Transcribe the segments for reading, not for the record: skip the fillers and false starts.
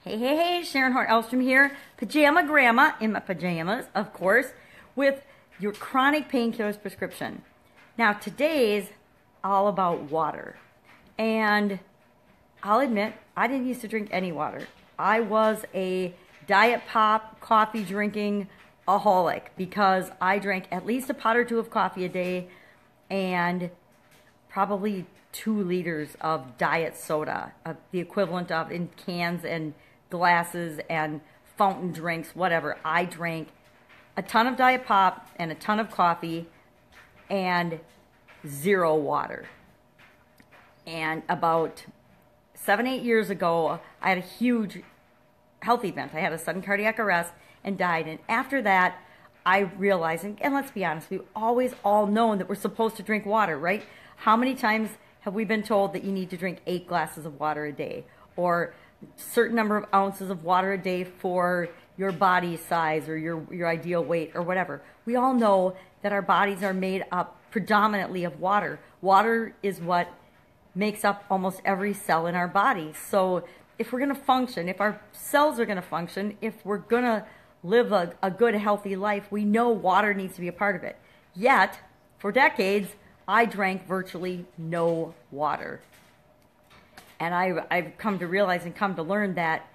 Hey, Sharon Horne-Ellstrom here. Pajama Gramma, in my pajamas, of course, with your chronic painkillers prescription. Now, today's all about water. And I'll admit, I didn't used to drink any water. I was a diet pop, coffee drinking aholic because I drank at least a pot or two of coffee a day and probably 2 liters of diet soda, the equivalent of in cans and glasses and fountain drinks, whatever. I drank a ton of diet pop and a ton of coffee and 0 water. And about 7-8 years ago, I had a huge health event. I had a sudden cardiac arrest and died. And after that, I realized, and let's be honest, we've always all known that we're supposed to drink water, right? How many times have we been told that you need to drink 8 glasses of water a day, or certain number of ounces of water a day for your body size or your ideal weight or whatever? We all know that our bodies are made up predominantly of water. Water is what makes up almost every cell in our body. So if we're going to function, if our cells are going to function, if we're going to live a good, healthy life, we know water needs to be a part of it. Yet, for decades, I drank virtually no water. And I've come to realize and come to learn that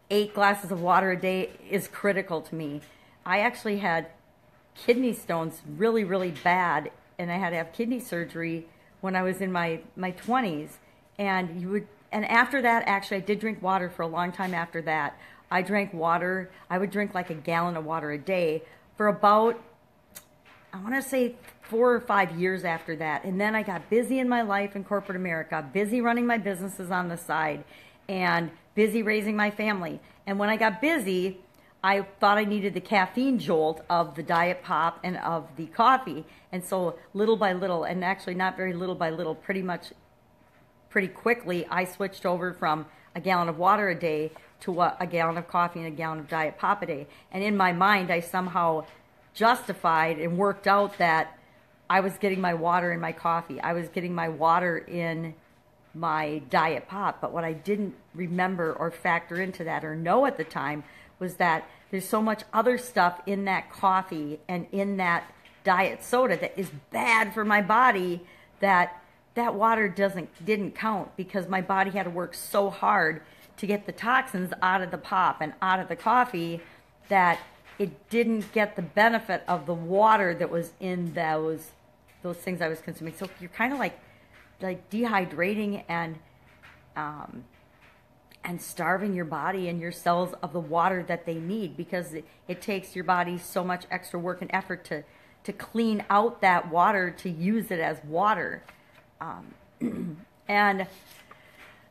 8 glasses of water a day is critical to me. I actually had kidney stones really, really bad, and I had to have kidney surgery when I was in my 20s. And after that, actually, I did drink water for a long time after that. I drank water. I would drink like a gallon of water a day for about, I want to say 4 or 5 years after that. And then I got busy in my life in corporate America, busy running my businesses on the side, and busy raising my family. And when I got busy, I thought I needed the caffeine jolt of the diet pop and of the coffee. And so little by little, and actually not very little by little, pretty quickly, I switched over from a gallon of water a day to a gallon of coffee and a gallon of diet pop a day. And in my mind, I somehow justified and worked out that I was getting my water in my coffee. I was getting my water in my diet pop. But what I didn't remember or factor into that or know at the time was that there's so much other stuff in that coffee and in that diet soda that is bad for my body that water didn't count, because my body had to work so hard to get the toxins out of the pop and out of the coffee that it didn't get the benefit of the water that was in those things I was consuming. So you're kind of like dehydrating and starving your body and your cells of the water that they need, because it takes your body so much extra work and effort to clean out that water, to use it as water. And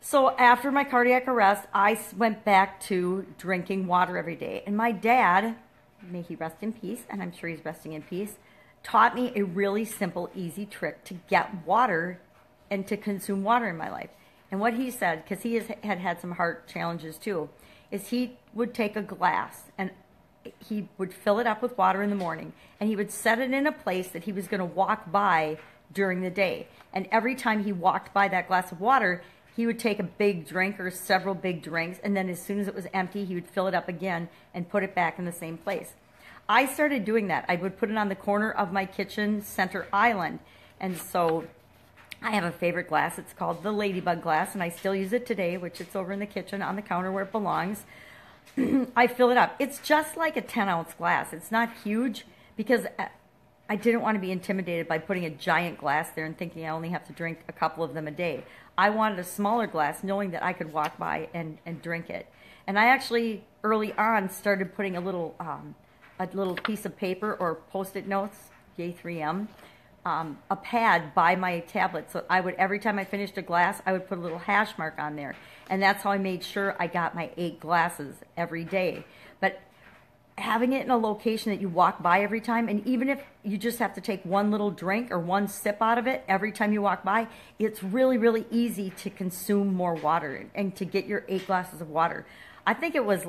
so after my cardiac arrest, I went back to drinking water every day. And my dad, may he rest in peace, and I'm sure he's resting in peace, taught me a really simple, easy trick to get water and to consume water in my life. And what he said, because he had some heart challenges too, is he would take a glass and he would fill it up with water in the morning, and he would set it in a place that he was going to walk by during the day. And every time he walked by that glass of water, he would take a big drink or several big drinks, and then as soon as it was empty, he would fill it up again and put it back in the same place. I started doing that. I would put it on the corner of my kitchen center island. And so I have a favorite glass. It's called the Ladybug glass, and I still use it today, which it's over in the kitchen on the counter where it belongs. I fill it up. It's just like a 10-ounce glass. It's not huge, because I didn't want to be intimidated by putting a giant glass there and thinking I only have to drink a couple of them a day. I wanted a smaller glass, knowing that I could walk by and drink it. And I actually, early on, started putting a little piece of paper or Post-it notes, yay 3M, a pad by my tablet. So I would, every time I finished a glass, I would put a little hash mark on there. And that's how I made sure I got my 8 glasses every day. But having it in a location that you walk by every time, and even if you just have to take one little drink or one sip out of it every time you walk by, it's really, really easy to consume more water and to get your 8 glasses of water. I think it was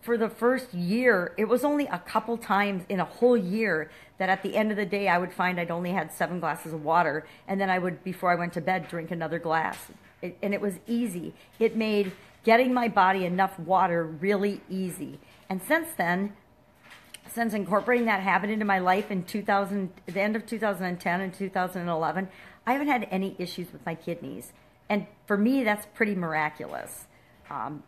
for the first year, it was only a couple times in a whole year that at the end of the day I would find I'd only had 7 glasses of water, and then I would, before I went to bed, drink another glass. and it was easy. It made getting my body enough water really easy. And since then, since incorporating that habit into my life in the end of 2010 and 2011, I haven't had any issues with my kidneys. And for me, that's pretty miraculous.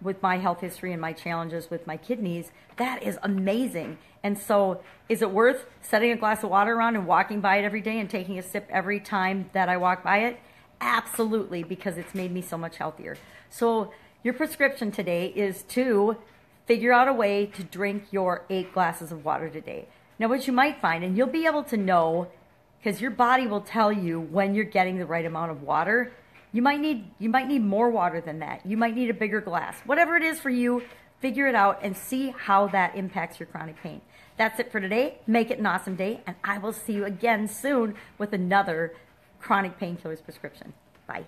With my health history and my challenges with my kidneys, that is amazing. And so is it worth setting a glass of water around and walking by it every day and taking a sip every time that I walk by it? Absolutely, because it's made me so much healthier. So your prescription today is to figure out a way to drink your 8 glasses of water today. Now what you might find, and you'll be able to know, because your body will tell you when you're getting the right amount of water. You might need more water than that. You might need a bigger glass. Whatever it is for you, figure it out and see how that impacts your chronic pain. That's it for today. Make it an awesome day, and I will see you again soon with another chronic painkillers prescription. Bye.